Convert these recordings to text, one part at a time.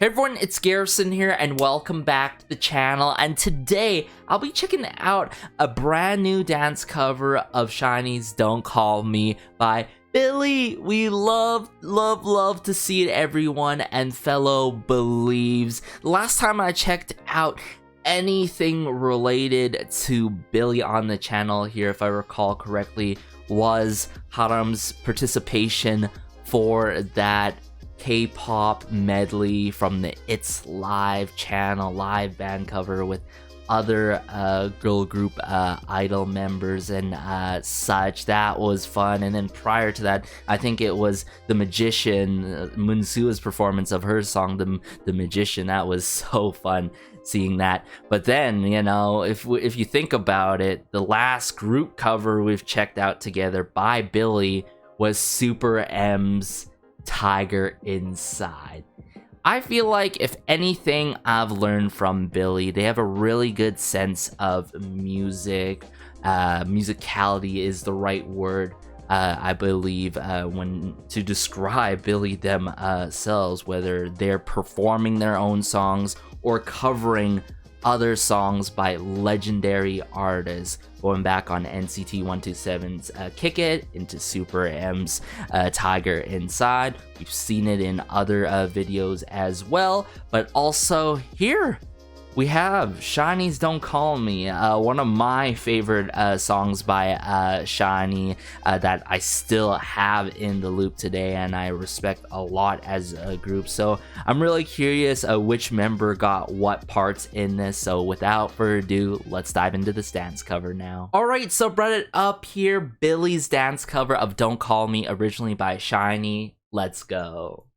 Hey everyone, it's Garrison here and welcome back to the channel, and today I'll be checking out a brand new dance cover of SHINee's Don't Call Me by Billlie. We love to see it, everyone, and fellow believes. Last time I checked out anything related to Billlie on the channel here, if I recall correctly, was Haram's participation for that K-pop medley from the It's Live channel, live band cover with other girl group idol members and such. That was fun. And then prior to that, I think it was the Magician, Munsua's performance of her song, the Magician. That was so fun seeing that. But then, you know, if you think about it, the last group cover we've checked out together by Billlie was Super M's Tiger Inside. I feel like if anything I've learned from Billlie, they have a really good sense of music. Musicality is the right word, I believe, when to describe Billlie themselves, whether they're performing their own songs or covering other songs by legendary artists, going back on NCT 127's Kick It into Super M's Tiger Inside. We've seen it in other videos as well, but also here we have SHINee's Don't Call Me, one of my favorite songs by SHINee that I still have in the loop today and I respect a lot as a group. So I'm really curious which member got what parts in this. So without further ado, let's dive into this dance cover now. Alright, so brought it up here, Billie's dance cover of Don't Call Me, originally by SHINee. Let's go.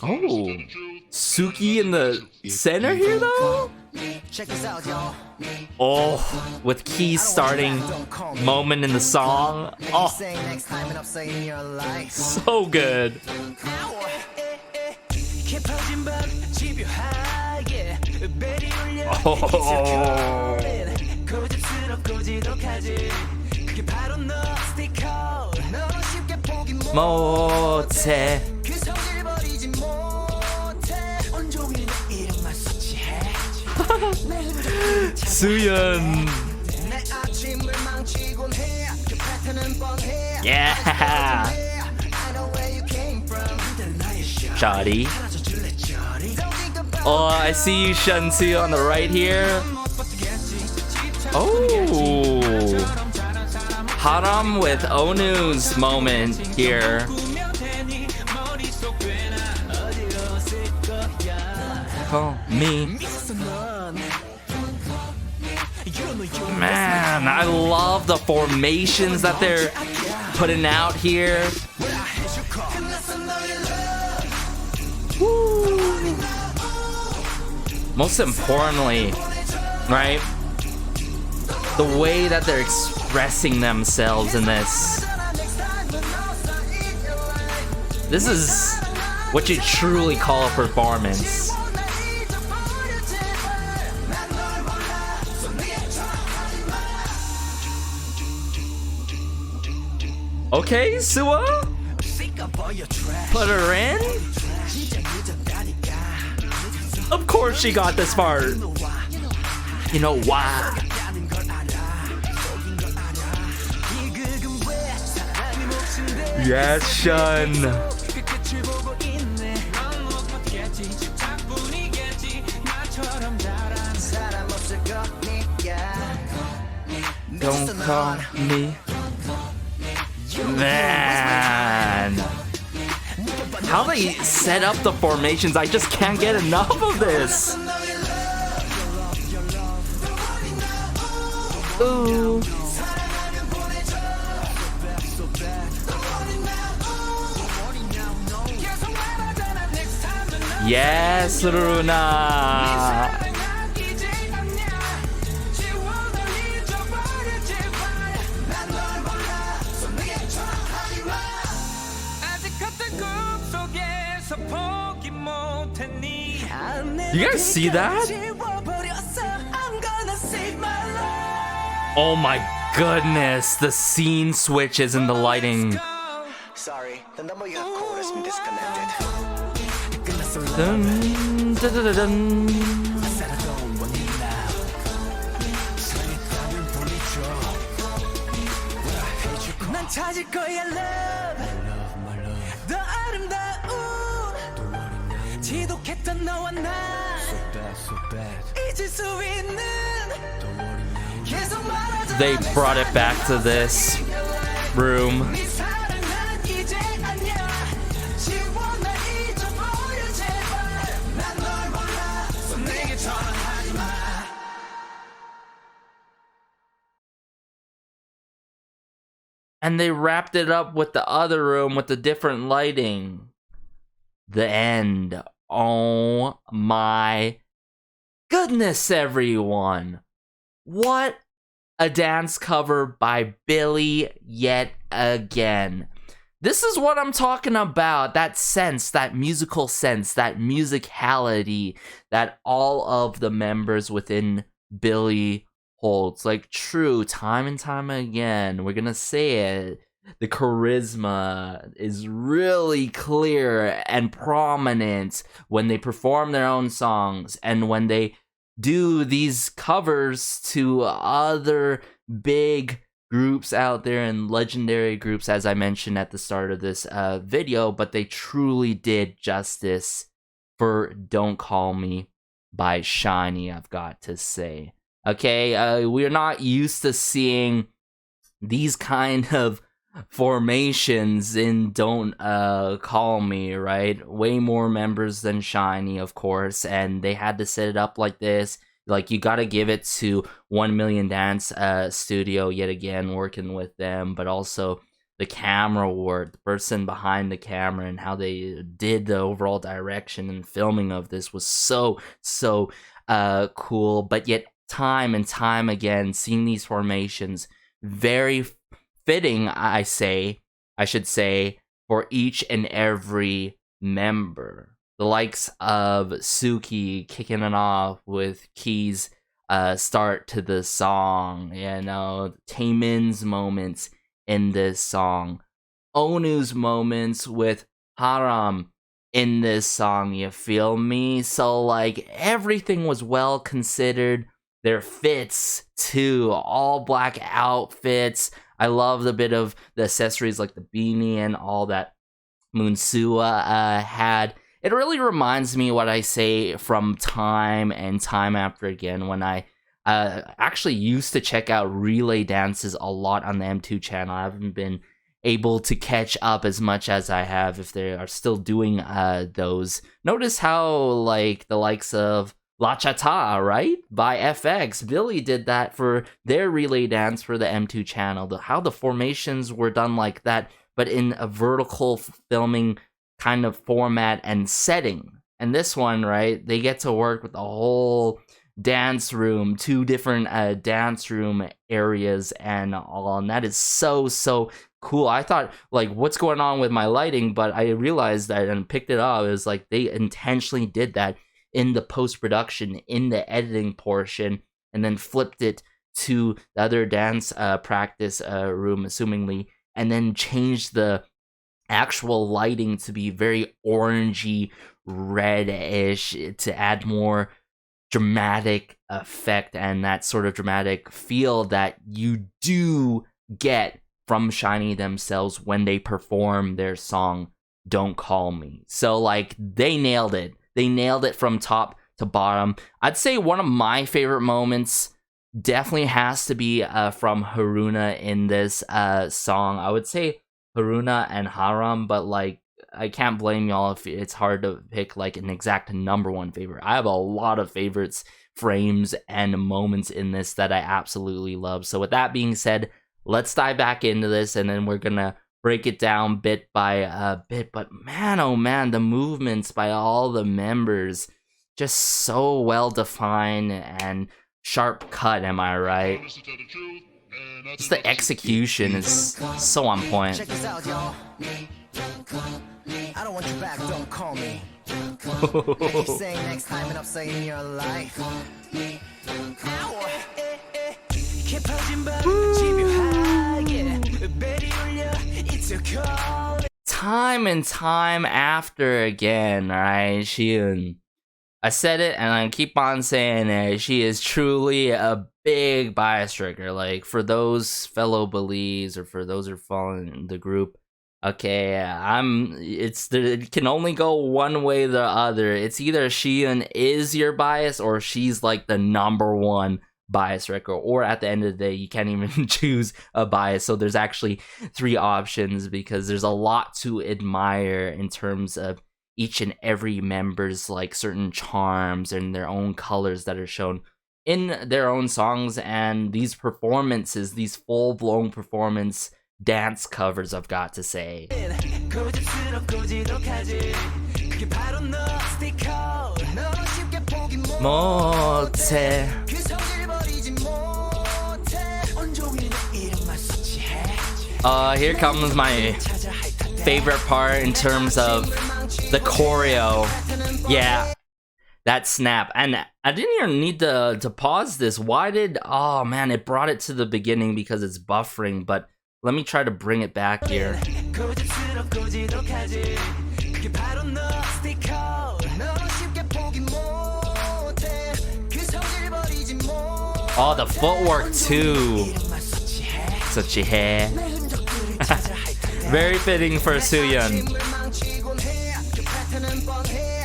Oh, Suki in the center here though? Oh, with keys starting moment in the song. Oh, so good. Oh, 모체. 수연. Yeah. Shawty. Oh, I see you, Shansu, on the right here. Oh, Haram with Onu's moment here. Call me. Man, I love the formations that they're putting out here. Woo. Most importantly, right, the way that they're expressing themselves in this. This is what you truly call a performance. Okay, Sua? Put her in? Of course she got this part. You know why? Yes, Shun. Don't call me. Man, how they set up the formations, I just can't get enough of this. Ooh. Yes, Runa. You guys see that? Oh my goodness, the scene switches and the lighting. Sorry, the number you have called has been disconnected. Dun, dun, dun, dun, dun. 난 찾을 거야 love 더 아름다운 지독했던 너와 나 잊을 수 있는 계속 말하자 They brought it back to this room. 네 사랑 난 이제 아니야 지워 날 잊어버려 제발 난 널 몰라 so 내게 전화하지 마 And they wrapped it up with the other room with the different lighting. The end. Oh my goodness, everyone. What a dance cover by Billlie yet again. This is what I'm talking about. That sense, that musical sense, that musicality that all of the members within Billlie holds. Like, true, time and time again, we're gonna say it, the charisma is really clear and prominent when they perform their own songs and when they do these covers to other big groups out there and legendary groups, as I mentioned at the start of this video. But they truly did justice for Don't Call Me by SHINee, I've got to say. Okay, we're not used to seeing these kind of formations in Don't Call Me, right? Way more members than SHINee, of course, and they had to set it up like this. Like, you gotta give it to 1 Million Dance Studio yet again, working with them, but also the camera work, the person behind the camera, and how they did the overall direction and filming of this was so cool. But yet, time and time again, seeing these formations, very fitting, I should say, for each and every member. The likes of Suki kicking it off with Key's start to the song, you know, Taemin's moments in this song, Onu's moments with Haram in this song, you feel me? So, like, everything was well considered. Their fits, too, all black outfits. I love the bit of the accessories like the beanie and all that Moonsua had. It really reminds me what I say from time and time after again when I actually used to check out relay dances a lot on the M2 channel. I haven't been able to catch up as much as I have if they are still doing those. Notice how, like, the likes of La Chata, right? By FX. Billlie did that for their relay dance for the M2 channel. How the formations were done like that, but in a vertical filming kind of format and setting. And this one, right, they get to work with the whole dance room, 2 different dance room areas and all, and that is so cool. I thought, like, what's going on with my lighting? But I realized that and picked it up. It was like they intentionally did that in the post-production, in the editing portion, and then flipped it to the other dance practice room, assumingly, and then changed the actual lighting to be very orangey, reddish, to add more dramatic effect and that sort of dramatic feel that you do get from SHINee themselves when they perform their song Don't Call Me. So, like, they nailed it. They nailed it from top to bottom. I'd say one of my favorite moments definitely has to be from Haruna in this song. I would say Haruna and Haram, but, like, I can't blame y'all if it's hard to pick, like, an exact number 1 favorite. I have a lot of favorites, frames, and moments in this that I absolutely love. So with that being said, let's dive back into this, and then we're gonna break it down bit by bit. But man, oh man, the movements by all the members, just so well defined and sharp cut, am I right? Just the execution is so on point. Check this out, y'all. I don't want you back, don't call me. Keep saying next time and I'm saying your life. 깊어진 밤 집요하게 베리 올려 It's your call. time and time after again, right? I said it and I keep on saying it. She is truly a big bias trigger. Like, for those fellow Billies or for those who are following the group, okay, it can only go one way or the other. It's either SHINee is your bias or she's like the #1 bias wrecker, or at the end of the day you can't even choose a bias. So there's actually 3 options because there's a lot to admire in terms of each and every member's like certain charms and their own colors that are shown in their own songs, and these performances, these full-blown performance dance covers, I've got to say. Here comes my favorite part in terms of the choreo. Yeah, that snap. And I didn't even need to pause this. Oh man, it brought it to the beginning because it's buffering, but let me try to bring it back here. Oh, the footwork too. Very fitting for Sooyeon.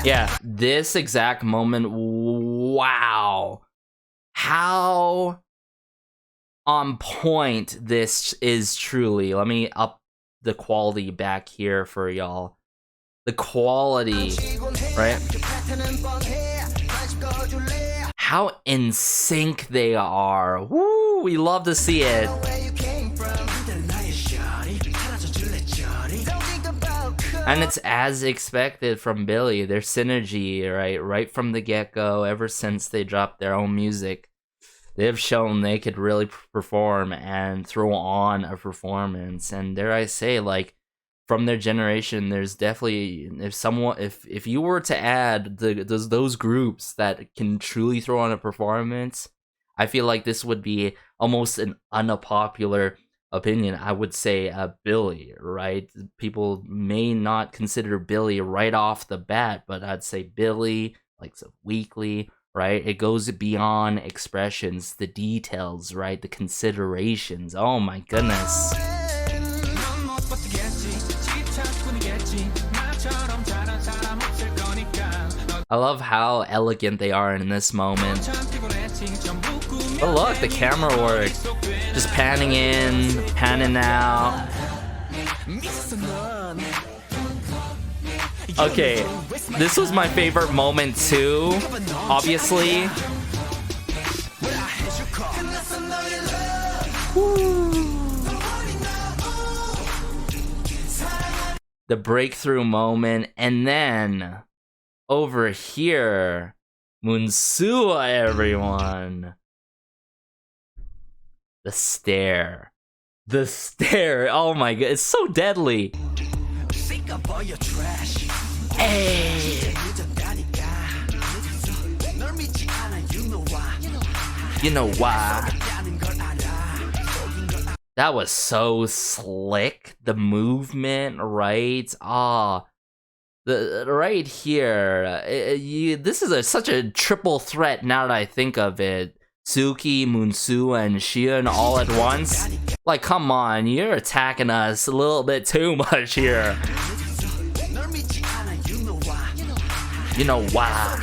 Yeah, this exact moment, wow. How on point this is truly. Let me up the quality back here for y'all. The quality, right? How in sync they are. Woo, we love to see it. And it's as expected from Billlie, their synergy, right from the get-go, ever since they dropped their own music. They've shown they could really perform and throw on a performance. And dare I say, like, from their generation, there's definitely, if you were to add those groups that can truly throw on a performance, I feel like this would be almost an unpopular opinion. I would say Billlie, right? People may not consider Billlie right off the bat, but I'd say Billlie, like so Weekly, right? It goes beyond expressions, the details, right? The considerations. Oh my goodness. I love how elegant they are in this moment. Oh look, the camera work. Just panning in, panning out. Okay, this was my favorite moment too, obviously. The breakthrough moment, and then over here, Munsua, everyone. The stare. The stare. Oh my god, it's so deadly. Hey. You know why? That was so slick. The movement, right? Right here. This is such a triple threat now that I think of it. Suki, Munsua, and SHINee all at once? Like, come on, you're attacking us a little bit too much here. You know why?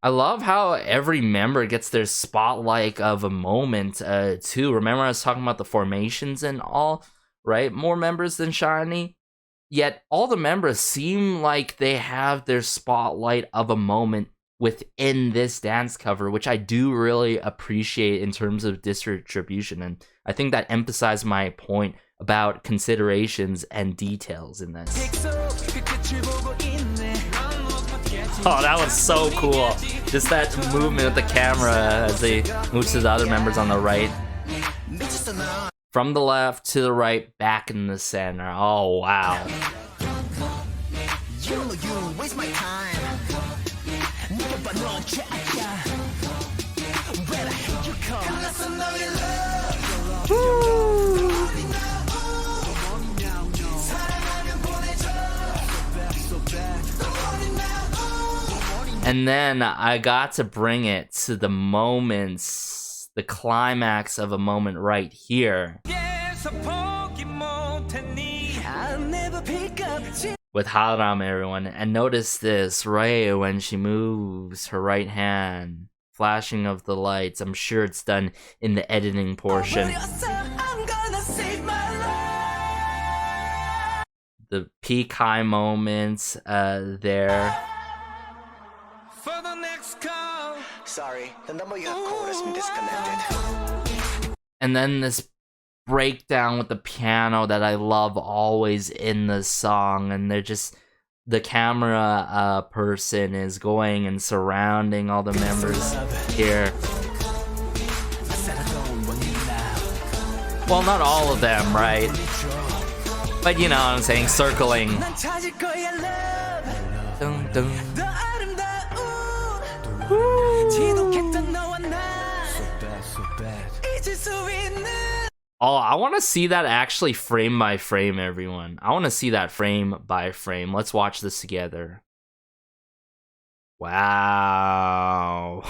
I love how every member gets their spotlight of a moment, too. Remember I was talking about the formations and all, right? More members than SHINee. Yet all the members seem like they have their spotlight of a moment within this dance cover, which I do really appreciate in terms of distribution. And I think that emphasized my point about considerations and details in this. Oh, that was so cool. Just that movement of the camera as they move to the other members on the right. From the left to the right, back in the center. Oh, wow. You waste my time. When I hate you come. And then I got to bring it to the moments, the climax of a moment right here. I'll never pick up. With Haram, everyone. And notice this, right when she moves her right hand, flashing of the lights. I'm sure it's done in the editing portion. I'm gonna save my life. The peak high moments there. For the next call. Sorry, the number you have called has been disconnected. And then this breakdown with the piano that I love always in the song, and they're just the camera person is going and surrounding all the members here. Well, not all of them, right? But you know what I'm saying, circling. 난 찾을 거야, love. Dun, dun. 더 아름다운 지독했던 너와 나 잊을 수 있는. Oh, I want to see that actually frame by frame, everyone. I want to see that frame by frame. Let's watch this together. Wow.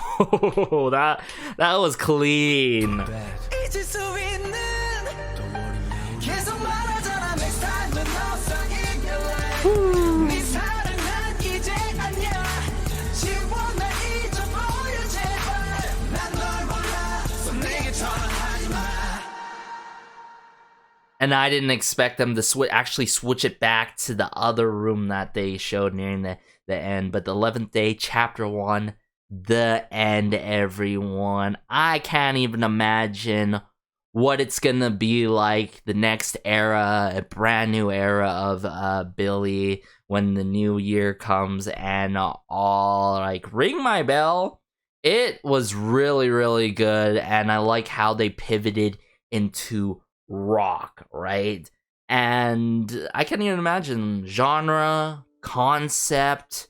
that was clean. 잊을 수 있는. 계속 말하잖아, next time 넌 항상 in your life. 네 사랑은 이제 아니야. 지워 날 잊어버려 제발. 난 널 몰라, so 내게 전화하지 마. And I didn't expect them to actually switch it back to the other room that they showed nearing the end. But the 11th day, chapter 1, the end, everyone. I can't even imagine what it's gonna be like the next era, a brand new era of Billlie when the new year comes and all like ring my bell. It was really, really good, and I like how they pivoted into rock, right? And I can't even imagine genre, concept.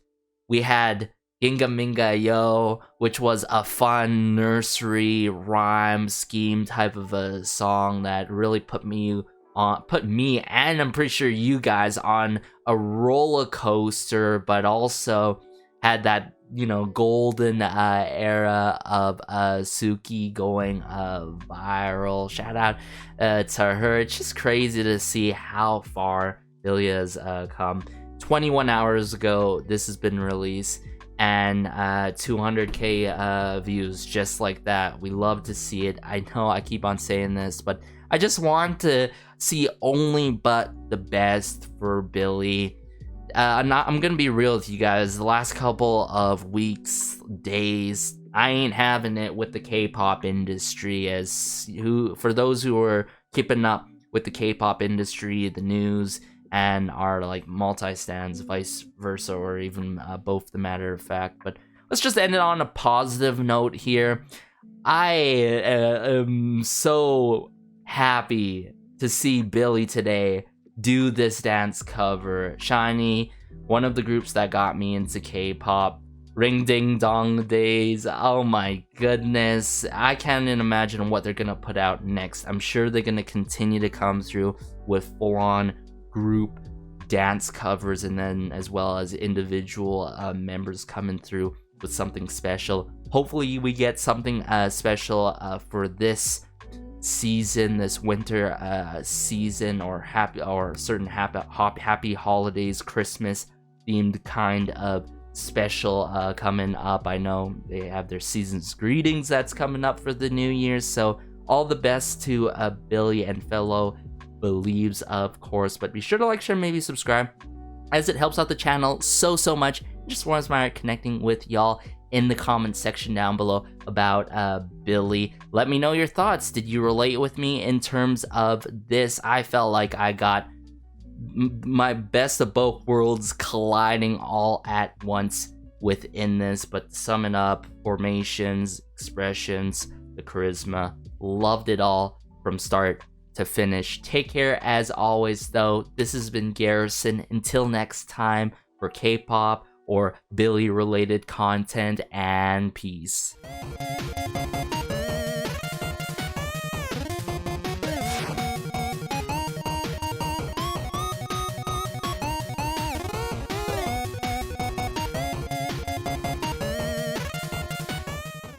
We had Ginga Minga Yo, which was a fun nursery rhyme scheme type of a song that really put me and I'm pretty sure you guys on a roller coaster, but also had that, you know, golden era of Suki going viral. Shout out to her. It's just crazy to see how far Billlie has come. 21 hours ago, this has been released, and 200k views just like that. We love to see it. I know I keep on saying this, but I just want to see only but the best for Billlie. I'm gonna be real with you guys. The last couple of weeks, days, I ain't having it with the K-pop industry. For those who are keeping up with the K-pop industry, the news, and are like multi-stands, vice versa, or even both, the matter of fact. But let's just end it on a positive note here. I am so happy to see Billlie today do this dance cover. SHINee, one of the groups that got me into K-pop. Ring Ding Dong Days, oh my goodness. I can't even imagine what they're gonna put out next. I'm sure they're gonna continue to come through with full-on group dance covers, and then as well as individual members coming through with something special. Hopefully we get something special for this season, this winter season, or certain happy holidays, Christmas themed kind of special coming up. I know they have their season's greetings that's coming up for the new year, so all the best to Billlie and fellow believes, of course. But be sure to like, share, maybe subscribe, as it helps out the channel so much. Just want to admire connecting with y'all in the comment section down below about Billlie. Let me know your thoughts. Did you relate with me in terms of this? I felt like I got my best of both worlds colliding all at once within this. But summing up, formations, expressions, the charisma, loved it all from start to finish. Take care as always, though. This has been Garrison. Until next time, for K-pop or Billlie related content, and peace.